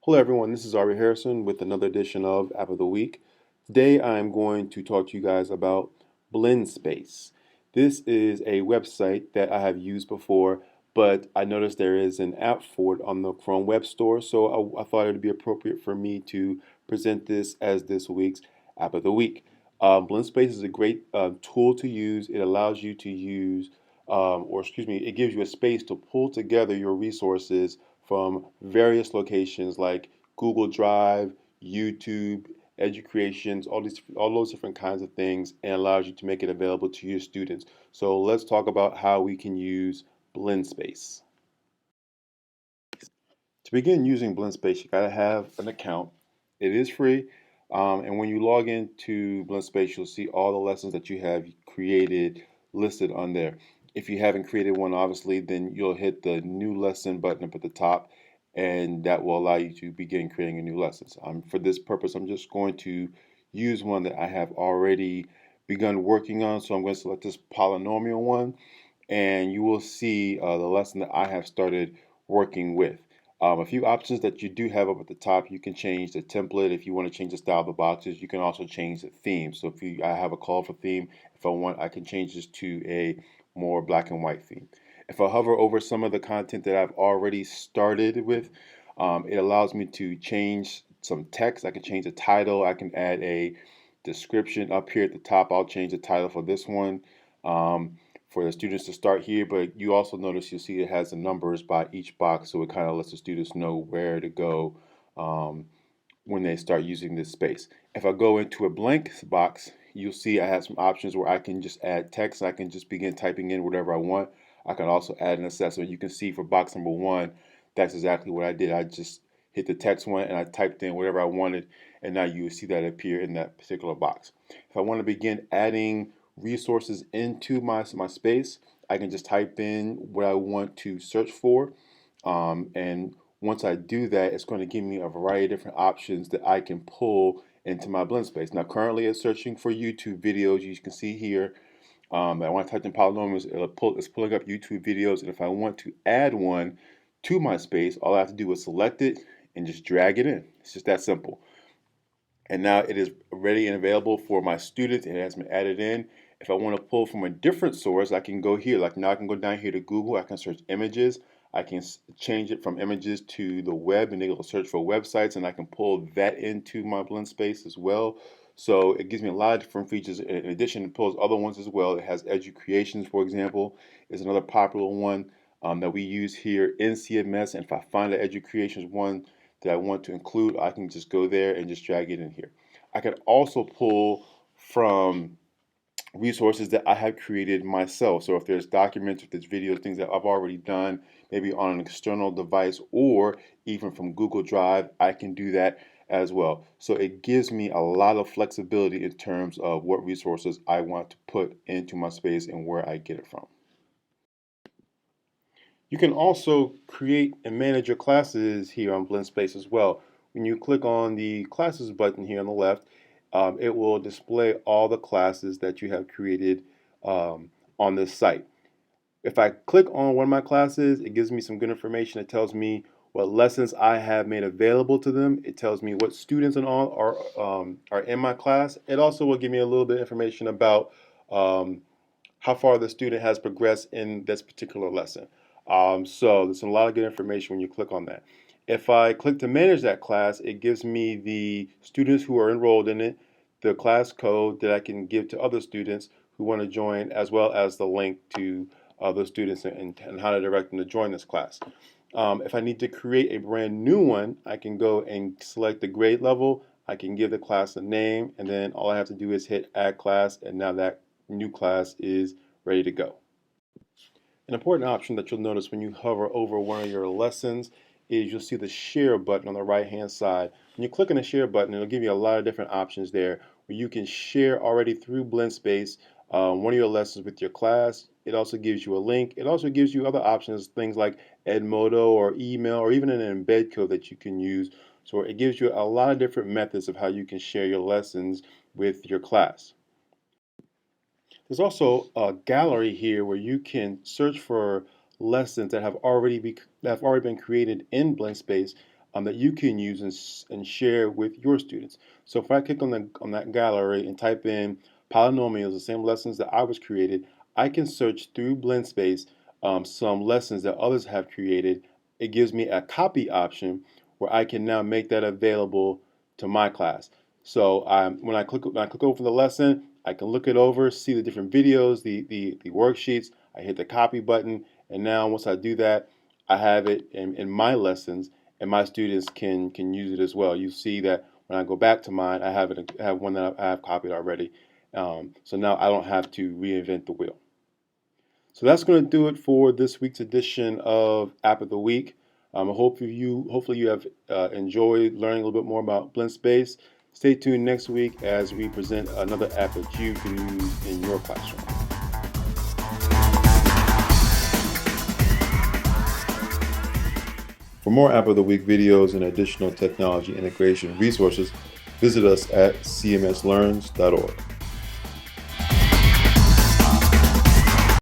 Hello everyone, this is Ari Harrison with another edition of App of the Week. Today I'm going to talk to you guys about Blendspace. This is a website that I have used before, but I noticed there is an app for it on the Chrome Web Store, so I thought it would be appropriate for me to present this as this week's App of the Week. Blendspace is a great tool to use. It allows you to use, it gives you a space to pull together your resources from various locations like Google Drive, YouTube, Educreations, all those different kinds of things, and allows you to make it available to your students. So let's talk about how we can use Blendspace. To begin using Blendspace, you gotta have an account. It is free, and when you log into Blendspace, you'll see all the lessons that you have created listed on there. If you haven't created one, obviously, then you'll hit the new lesson button up at the top, and that will allow you to begin creating a new lesson. For this purpose, I'm just going to use one that I have already begun working on. So I'm going to select this polynomial one, and you will see the lesson that I have started working with. A few options that you do have up at the top. You can change the template if you want to change the style of the boxes. You can also change the theme. So I have a colorful theme. If I want, I can change this to a more black and white theme. If I hover over some of the content that I've already started with, it allows me to change some text. I can change the title. I can add a description up here at the top. I'll change the title for this one. For the students to start here, but you also notice you'll see it has the numbers by each box, so it kind of lets the students know where to go when they start using this space. If I go into a blank box, you'll see I have some options where I can just add text. I can just begin typing in whatever I want. I can also add an assessment. You can see for box number one, that's exactly what I did. I just hit the text one and I typed in whatever I wanted, and now you will see that appear in that particular box. If I want to begin adding resources into my space, I can just type in what I want to search for. And once I do that, it's going to give me a variety of different options that I can pull into my Blendspace. Now, currently it's searching for YouTube videos. You can see here, I want to type in polynomials, it's pulling up YouTube videos. And if I want to add one to my space, all I have to do is select it and just drag it in. It's just that simple. And now it is ready and available for my students, and it has been added in. If I want to pull from a different source, I can go here. Like now I can go down here to Google, I can search images, I can change it from images to the web, and it'll search for websites, and I can pull that into my Blendspace as well. So it gives me a lot of different features. In addition, it pulls other ones as well. It has Educreations, for example, is another popular one that we use here in CMS. And if I find the Educreations one that I want to include, I can just go there and just drag it in here. I can also pull from resources that I have created myself. So if there's documents, if there's videos, things that I've already done, maybe on an external device or even from Google Drive, I can do that as well. So it gives me a lot of flexibility in terms of what resources I want to put into my space and where I get it from. You can also create and manage your classes here on Blendspace as well. When you click on the classes button here on the left, it will display all the classes that you have created on this site. If I click on one of my classes, it gives me some good information. It tells me what lessons I have made available to them. It tells me what students and all are in my class. It also will give me a little bit of information about how far the student has progressed in this particular lesson. So there's a lot of good information when you click on that. If I click to manage that class, it gives me the students who are enrolled in it, the class code that I can give to other students who want to join, as well as the link to those students and how to direct them to join this class. If I need to create a brand new one, I can go and select the grade level. I can give the class a name, and then all I have to do is hit add class, and now that new class is ready to go. An important option that you'll notice when you hover over one of your lessons is you'll see the share button on the right hand side. When you click on the share button, it'll give you a lot of different options there where you can share already through Blendspace one of your lessons with your class. It also gives you a link. It also gives you other options, things like Edmodo or email or even an embed code that you can use. So it gives you a lot of different methods of how you can share your lessons with your class. There's also a gallery here where you can search for lessons that have already been created in Blendspace that you can use and share with your students. So if I click on that gallery and type in polynomials, the same lessons that I was created, I can search through Blendspace some lessons that others have created. It gives me a copy option where I can now make that available to my class. So when I click over the lesson, I can look it over, see the different videos, the worksheets. I hit the copy button, and now once I do that, I have it in my lessons, and my students can use it as well. You see that when I go back to mine, I have one that I have copied already. So now I don't have to reinvent the wheel. So that's going to do it for this week's edition of App of the Week. Hopefully you have enjoyed learning a little bit more about Blendspace. Stay tuned next week as we present another app that you can use in your classroom. For more App of the Week videos and additional technology integration resources, visit us at cmslearns.org.